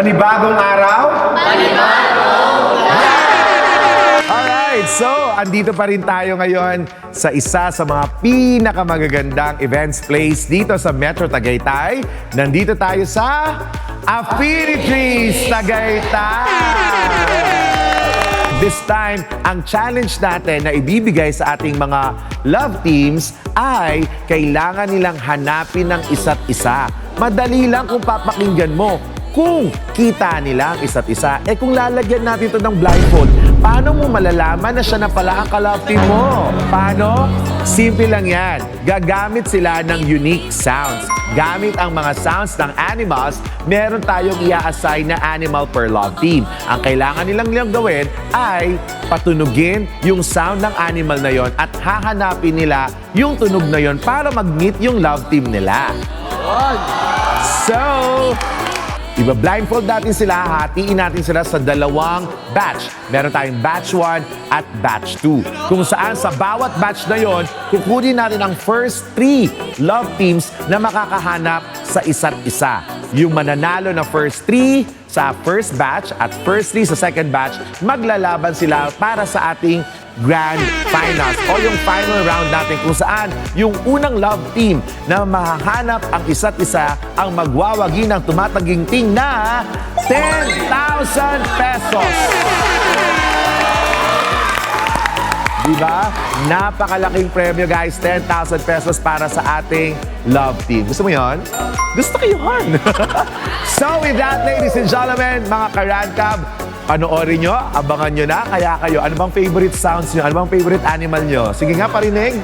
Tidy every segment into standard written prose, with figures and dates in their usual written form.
Panibagong araw? Alright, so andito pa rin tayo ngayon sa isa sa mga pinakamagagandang events place dito sa Metro Tagaytay. Nandito tayo sa Affinities Tagaytay! This time, ang challenge natin na ibibigay sa ating mga love teams ay kailangan nilang hanapin ng isa't isa. Madali lang kung papakinggan mo kung kita nila ang isa't isa. Eh kung lalagyan natin ito ng blindfold, paano mo malalaman na siya na pala ang ka-love team mo? Paano? Simple lang yan. Gagamit sila ng unique sounds. Gamit ang mga sounds ng animals, meron tayong i-assign na animal per love team. Ang kailangan nilang gawin ay patunugin yung sound ng animal na yon at hahanapin nila yung tunog na yon para mag-meet yung love team nila. So, iba-blindfold natin sila, hatiin natin sila sa dalawang batch. Meron tayong batch 1 at batch 2. Kung saan sa bawat batch na yon, kukunin natin ang first 3 love teams na makakahanap sa isa't isa. Yung mananalo na first 3 sa first batch at first 3 sa second batch, maglalaban sila para sa ating Grand Finals o yung final round natin kung saan yung unang love team na mahahanap ang isa't isa ang magwawagi ng tumataginting na 10,000 pesos. Diba? Napakalaking premyo guys, 10,000 pesos para sa ating love team. Gusto mo yon? Gusto ko yun! So with that, ladies and gentlemen, mga ka-Radcab, panoorin nyo, abangan nyo na. Kaya kayo, ano bang favorite sounds nyo? Ano bang favorite animal nyo? Sige nga, parinig.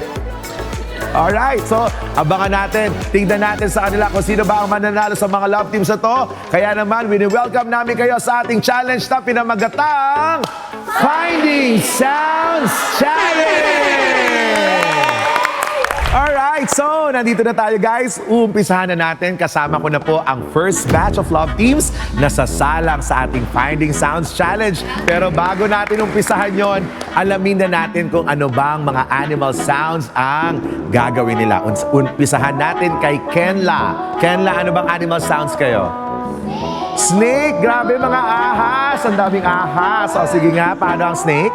Alright, so abangan natin. Tingnan natin sa kanila kung sino ba ang mananalo sa mga love teams na to. Kaya naman, wini-welcome namin kayo sa ating challenge na pinamagatang Finding Sounds Challenge! Alright, so nandito na tayo guys. Uumpisahan na natin. Kasama ko na po ang first batch of love teams na sasalang sa ating Finding Sounds Challenge. Pero bago natin umpisahan yon, alamin na natin kung ano bang mga animal sounds ang gagawin nila. Umpisahan natin kay Kenla. Kenla, ano bang animal sounds kayo? Snake! Grabe mga ahas! Ang daming ahas. O sige nga, paano ang snake?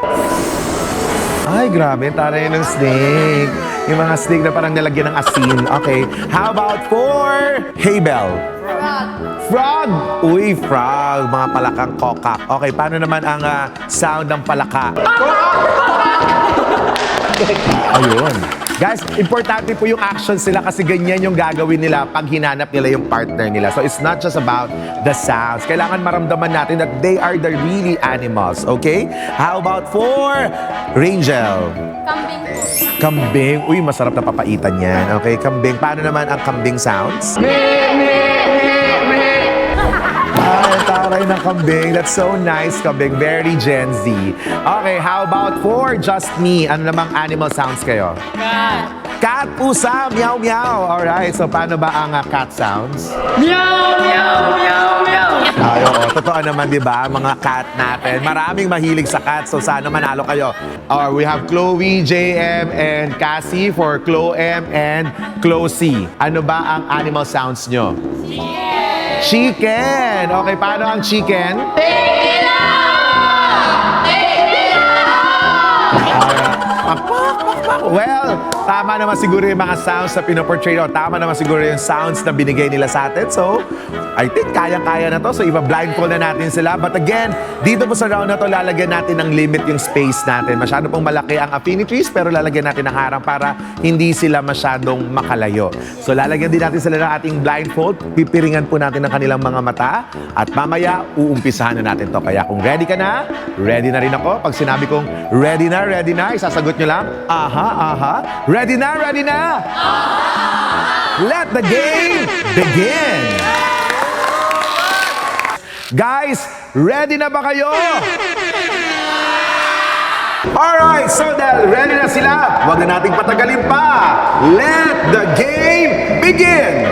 Ay, grabe. Taray ng snake. Yung mga snake na parang nalagyan ng asin. Okay. How about for Haybell? Frog. Frog! Uy, frog. Mga palakang kokak. Okay, paano naman ang sound ng palaka? Ayun. Guys, importante po yung actions nila kasi ganyan yung gagawin nila pag hinanap nila yung partner nila. So it's not just about the sounds. Kailangan maramdaman natin that they are the really animals. Okay? How about for Rangel? Kambing po. Kambing. Uy, masarap na papaitan yan. Okay, kambing. Paano naman ang kambing sounds? Ay, taray ng kambing. That's so nice, kambing. Very Gen Z. Okay, how about for Just Me? Ano namang animal sounds kayo? Cat. Cat, pusa, meow, meow. Alright, so paano ba ang cat sounds? Meow, meow, meow, meow. Ay, oo. Totoo naman, di ba? Mga cat natin. Maraming mahilig sa cat, so sana manalo kayo. Or we have Chloe, JM, and Cassie for Chloe M and Chloe C. Ano ba ang animal sounds nyo? Chicken! Okay, paano ang chicken? Take it out! Take it out! Well, tama naman siguro yung mga sounds na pinoportray o tama naman siguro yung sounds na binigay nila sa atin. So, I think kayang-kaya na to. So, iba-blindfold na natin sila. But again, dito po sa round na to, lalagyan natin ng limit yung space natin. Masyado pong malaki ang affinities, pero lalagyan natin ng harang para hindi sila masyadong makalayo. So, lalagyan din natin sila ng ating blindfold. Pipiringan po natin ang kanilang mga mata. At mamaya, uumpisahan na natin to. Kaya kung ready ka na, ready na rin ako. Pag sinabi kong ready na, isasagot nyo lang, aha, aha. Ready na, ready na? Let the game begin! Guys, ready na ba kayo? Alright, so dahil ready na sila, huwag na nating patagalin pa. Let the game begin!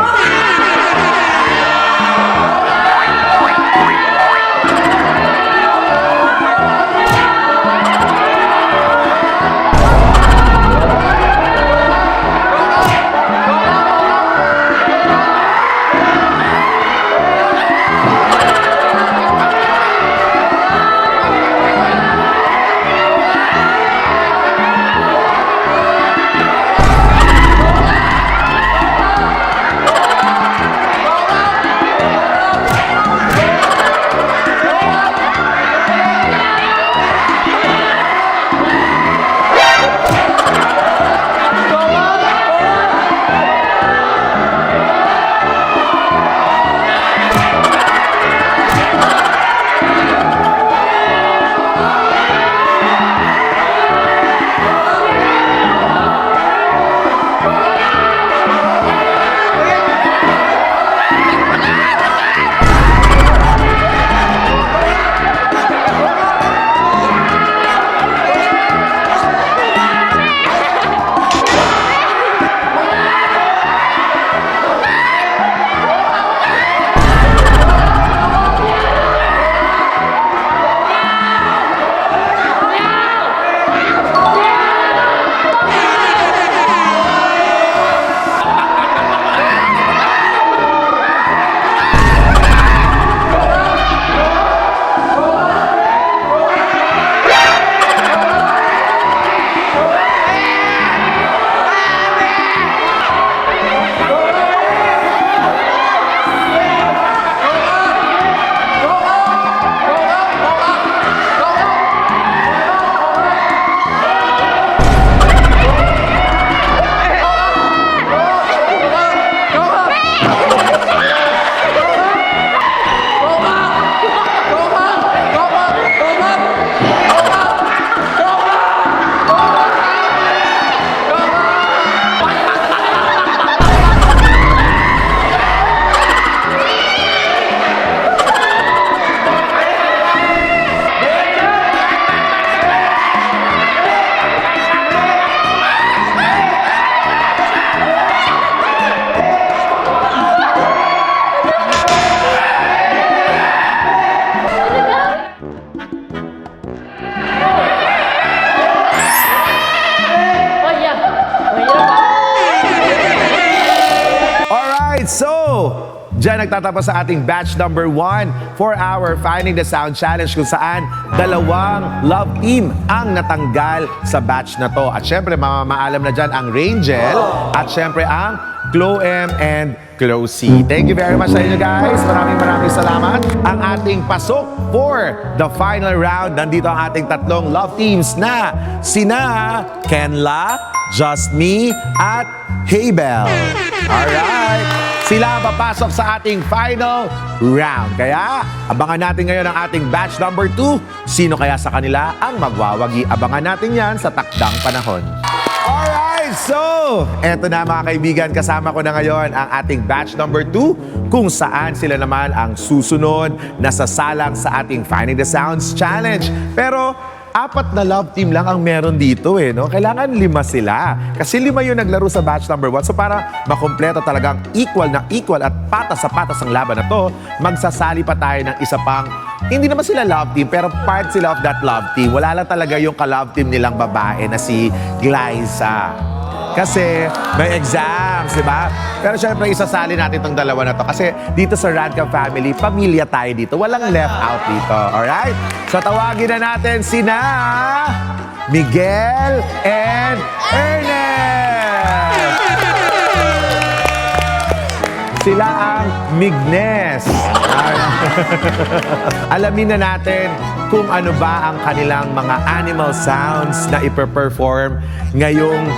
Alright, so diyan nagtatapos sa ating batch number 1 for our Finding the Sound Challenge kung saan dalawang love team ang natanggal sa batch na to. At syempre, mamaalam na dyan ang Rangel at syempre ang Chloe and Chloe. Thank you very much sa inyo guys. Maraming salamat. Ang ating pasok for the final round. Nandito ang ating tatlong love teams na sina Kenla, Just Me, at Haybel. Alright. Sila ang papasok sa ating final round. Kaya, abangan natin ngayon ang ating batch number 2. Sino kaya sa kanila ang magwawagi? Abangan natin yan sa takdang panahon. Alright, so, eto na mga kaibigan, kasama ko na ngayon ang ating batch number 2 kung saan sila naman ang susunod na sasalang sa ating Finding the Sounds Challenge. Pero, 4 na love team lang ang meron dito no? Kailangan 5 sila. Kasi 5 yung naglaro sa batch number 1. So para makumpleto talagang equal at patas sa patas ang laban na to, magsasali pa tayo ng isa pang, hindi naman sila love team, pero part sila of that love team. Wala lang talaga yung ka-love team nilang babae na si Glyza. Kasi may exams, di ba? Pero syempre, isasali natin itong dalawa na to. Kasi dito sa Radcam family, pamilya tayo dito. Walang left out dito. Alright? So tawagin na natin sina Miguel and Ernest. Sila ang Mignes. Alamin na natin kung ano ba ang kanilang mga animal sounds na ipe-perform ngayong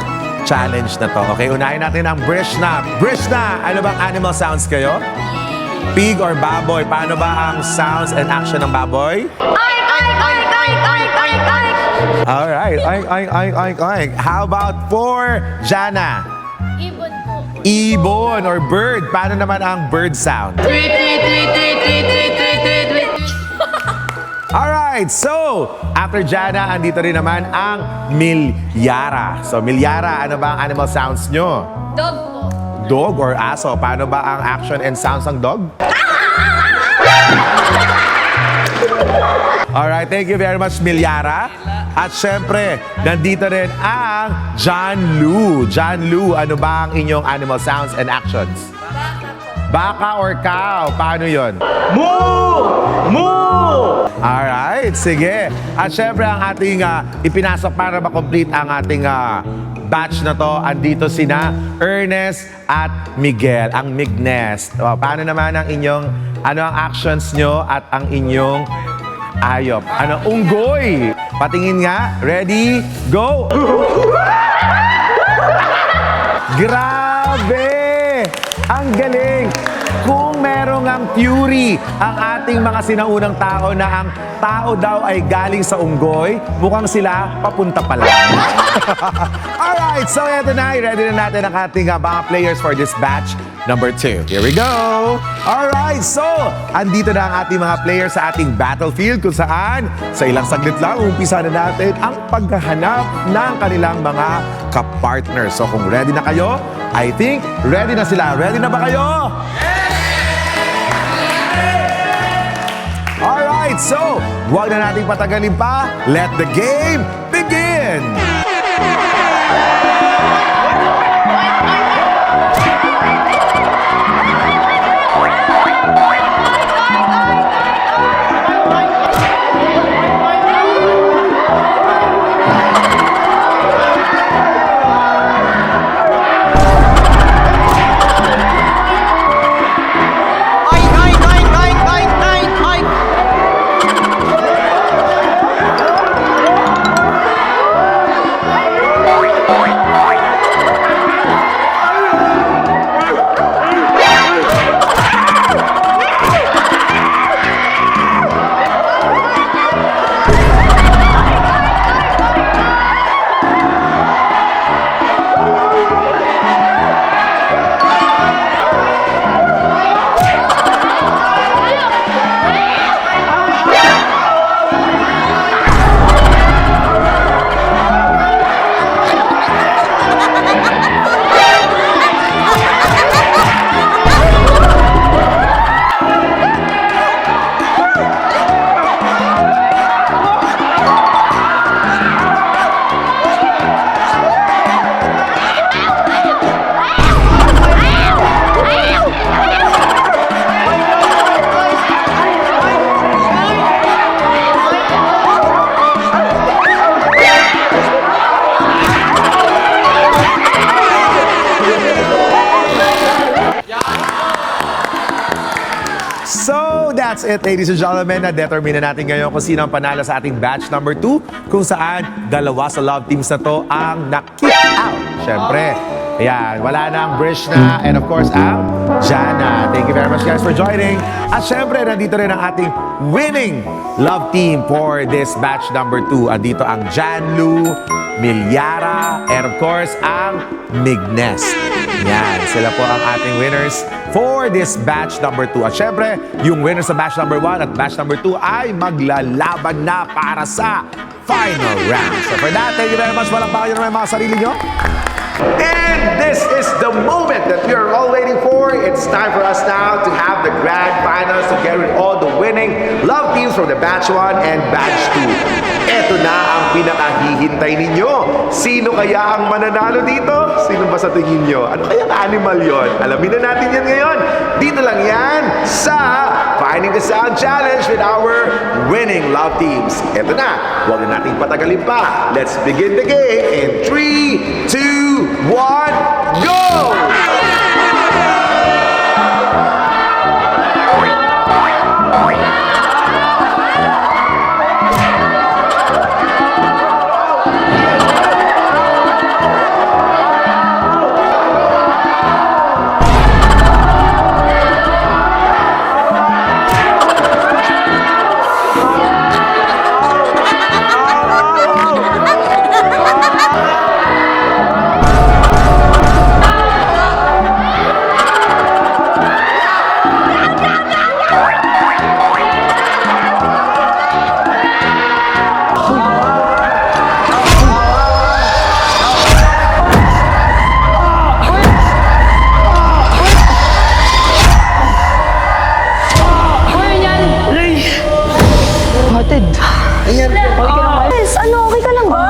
challenge na to. Okay, unahin natin ang Brishna. Brishna, ano bang animal sounds kayo? Pig or baboy? Paano ba ang sounds and action ng baboy? Oink, oink, oink, oink, oink, oink, oink. Alright, oink, oink, oink, oink, oink. How about for Jana? Ibon po. Ibon or bird? Paano naman ang bird sound? Tweet, tweet, tweet, tweet, tweet, tweet, tweet, tweet, tweet. Alright, so after Jana, andito rin naman ang Milyara. So Milyara, ano ba ang animal sounds nyo? Dog po. Dog or aso? Paano ba ang action and sounds ng dog? Alright, thank you very much, Milyara. At syempre, nandito rin ang John Lu. John Lu, ano ba ang inyong animal sounds and actions? Baka or cow? Paano yon? Moo! Moo! Alright, sige. At syempre, ang ating ipinasok para makomplete ang ating batch na to, andito sina Ernest at Miguel, ang Mignes. O, paano naman ang inyong, ano ang actions nyo at ang inyong ayop? Ano, unggoy! Patingin nga. Ready? Go! Grabe! Ang galing! Kung merong ang theory ang ating mga sinaunang tao na ang tao daw ay galing sa unggoy, mukhang sila papunta pa lang. Alright, so eto na. Ready na natin ang ating mga players for this batch number 2. Here we go! Alright, so andito na ang ating mga players sa ating battlefield kung saan sa ilang saglit lang, umpisa na natin ang paghahanap ng kanilang mga kapartners. So kung ready na kayo, I think ready na sila. Ready na ba kayo? Alright, so huwag na nating patagalin pa. Let the game begin! that's it, ladies and gentlemen. Na-determine na natin ngayon kung sino ang panalo sa ating batch number 2, kung saan dalawa sa love teams na to ang na-kick out. Siyempre, ayan, wala na ang Brishna and of course ang Jana. Thank you very much guys for joining. At syempre, nandito rin ang ating winning love team for this batch number 2. Andito ang Janlu, Milyara, and of course ang Mignes. Yan, sila po ang ating winners for this batch number 2. At syempre, yung winners sa batch number 1 at batch number 2 ay maglalaban na para sa final round. So for that, thank you very much. Walang pa kayo naman mga sarili nyo. And this is the moment that we are all waiting for. It's time for us now to have the grand finals to get rid all the winning love teams from the batch 1 and batch 2. Ito na ang pinakahihintay ninyo. Sino kaya ang mananalo dito? Sino ba sa tingin nyo? Ano kayang animal yon? Alamin na natin yan ngayon. Dito lang yan sa Finding the Sound Challenge with our winning love teams. Ito na. Huwag na nating patagalin pa. Let's begin the game in 3, 2, 1, go! Miss, ano? Okay ka lang ba?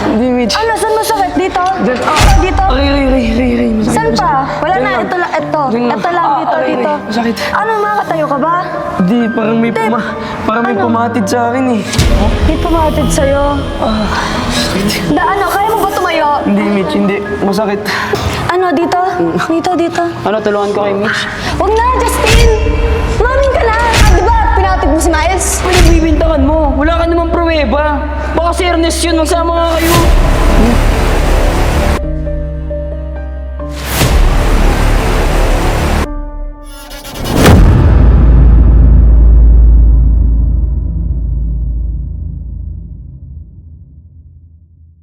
Hindi, Mitch. Ano? Saan masakit? Dito? Dito? Ray. Saan pa? Wala na. Ito lang. Ito. Ito lang. Dito. Dito. Masakit. Ano? Makakatayo ka ba? Hindi, parang may Ano? pumatid sa akin eh. May pumatid sa'yo. Ano? Kaya mo ba tumayo? Hindi, Mitch, hindi. Masakit. Ano? Dito? Dito. Ano, tulungan ko kay Mitch? Huwag na, Justin! Mamin ka na! Di ba pinatid mo si Miles? Ano bibintangan mo? Wala ka namang pruweba. Baka si Ernest yun, magsama nga kayo.